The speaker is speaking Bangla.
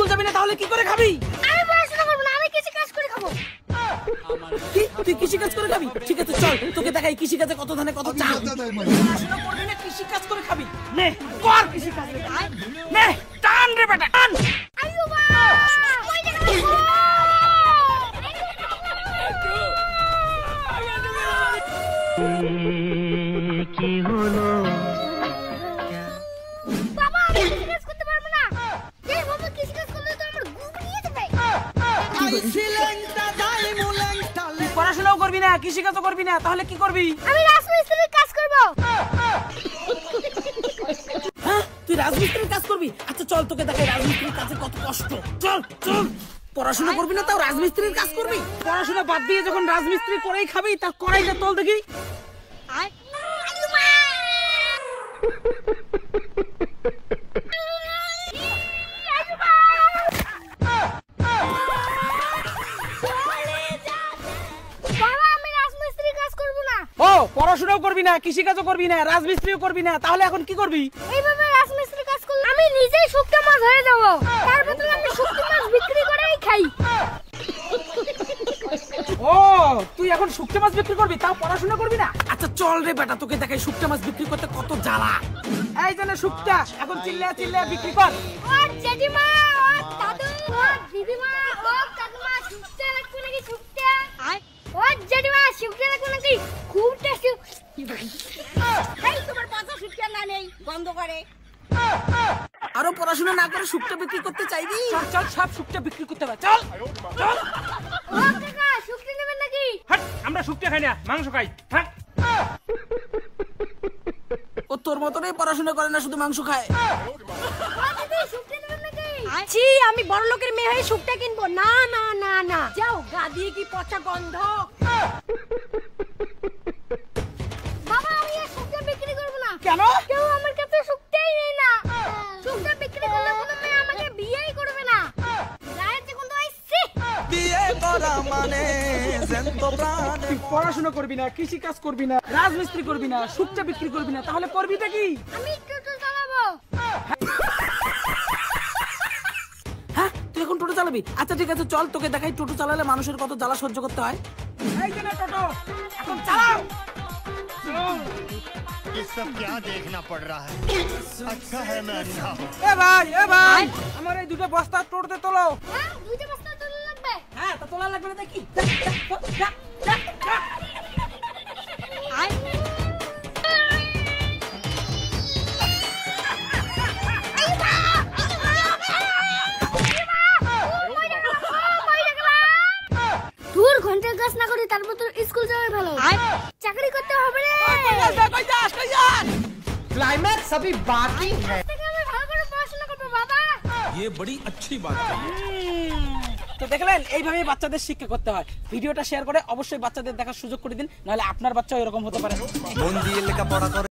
স্কুল যাবি না তাহলে কি করে খাবি? আমি পড়াশোনা করব না, আমি কৃষি কাজ করে খাবো। কি তুই কৃষি কাজ করে খাবি? ঠিক আছে চল তোকে দেখাই কৃষি কাজে কত ধানে কত চাল। পড়াশোনা করবি না কৃষি কাজ করে খাবি? নে কর কৃষি কাজ নে, টান রে বেটা টান। আইয়ো বাবা কই দেখো কি হলো বাবা, আমি কৃষি কাজ করতে পারবো না। এই বাবা কৃষি কাজ করলে তো আমার গুণ নিয়ে যাবে। তুই পড়াশোনাও করবি না কৃষি কাজও করবি না তাহলে কি করবি? আমি রাজমিস্ত্রির কাজ করব। হ্যাঁ তুই রাজমিস্ত্রির কাজ করবি? আচ্ছা চল তোকে দেখাই রাজমিস্ত্রির কাজে কত কষ্ট। চল চল পড়াশোনা করবি না তাও রাজমিস্ত্রির কাজ করবি? পড়াশোনা বাদ দিয়ে যখন রাজমিস্ত্রি করেই খাবি তা কড়াইটা তোল দেখি। ও পড়াশোনাও করবি না কৃষি কাজও করবি না রাজমিস্ত্রিও করবি না তাহলে এখন কি করবি? এইভাবে রাজমিস্ত্রি কাজ করলে আমি নিজেই শুকনো মাছ হয়ে যাব। তার বদলে আমি শুকনো মাছ বিক্রি করেই খাই। ও তুই এখন শুকনো মাছ বিক্রি করবি তাও পড়াশোনা করবি না? আচ্ছা চল রে বেটা তোকে দেখাই শুকনো মাছ বিক্রি করতে কত জ্বালা। এই জন্য শুকটা এখন চিল্লা চিল্লা বিক্রি কর। ও জেঠিমা, ও দাদু, ও দিদিমা, ও কাকিমা, শুকটা লাগবে নাকি শুকটা? ও জেঠিমা শুকটা লাগবে নাকি? খুব টেস্টি। এই তোমার পাতা শুকটা না নেই বন্ধ করে। আরো পড়াশোনা না করে শুকটা বিক্রি করতে চাইবি? চল চল সব শুকটা বিক্রি করতে হবে চল চল। ও কাকা শুকটা নেবেন নাকি? হাট, আমরা শুকতে খাই না মাংস খাই। হাট। ও তোর মতনই পড়াশোনা করে না শুধু মাংস খায়। ও দিদি শুকটা নেবেন নাকি? ছি আমি বড় লোকের মেয়ে হয়ে শুকটা কিনবো না না না না। যাও গা দিয়ে কি পচা গন্ধ। বাবা আমি আর শুকটা বিক্রি করব না। কেন? কেউ আমার কাছে শুকটাই নেই না। শুকটা বিক্রি করলে কোনো মেয়ে আমাকে বিয়েই করবে না। গায়ের যে গন্ধ আইছে। বিয়ে করা মানে জ্যান্ত প্রাণে। তুই পড়াশোনা করবি না কৃষি কাজ করবি না রাজমিস্ত্রি করবি না শুকটা বিক্রি করবি না তাহলে করবিটা কি? আমি টোটো চালাবো। হ্যাঁ তুই এখন টোটো চালাবি? আচ্ছা ঠিক আছে চল তোকে দেখাই টোটো চালালে মানুষের কত জ্বালা সহ্য করতে হয়। এই যে না টোটো এখন চালাও। ये सब क्या देखना पड़ रहा है? अच्छा है मैं अंधा हूँ। এ ভাই আমার এই দুটো বস্তা টোটোতে তোলো। হ্যাঁ দুইটা বস্তা তুলে লাগবে। হ্যাঁ তা তোলা লাগবে না দেখি। দূর ঘন্টার কাজ না করে তারপর তোর স্কুল যাওয়া ভালো। চাকরি করতে হবে রে। क्लाइमैक्स अभी बाकी है। আমি ভালো করে পড়াশোনা করব বাবা। ये बड़ी अच्छी बात है। তো দেখলেন এইভাবেই বাচ্চাদের শিক্ষা করতে হয়। ভিডিওটা শেয়ার করে অবশ্যই বাচ্চাদের দেখার সুযোগ করে দিন নাহলে আপনার বাচ্চাও এরকম হতে পারে। মন দিয়ে লেখাপড়া করে।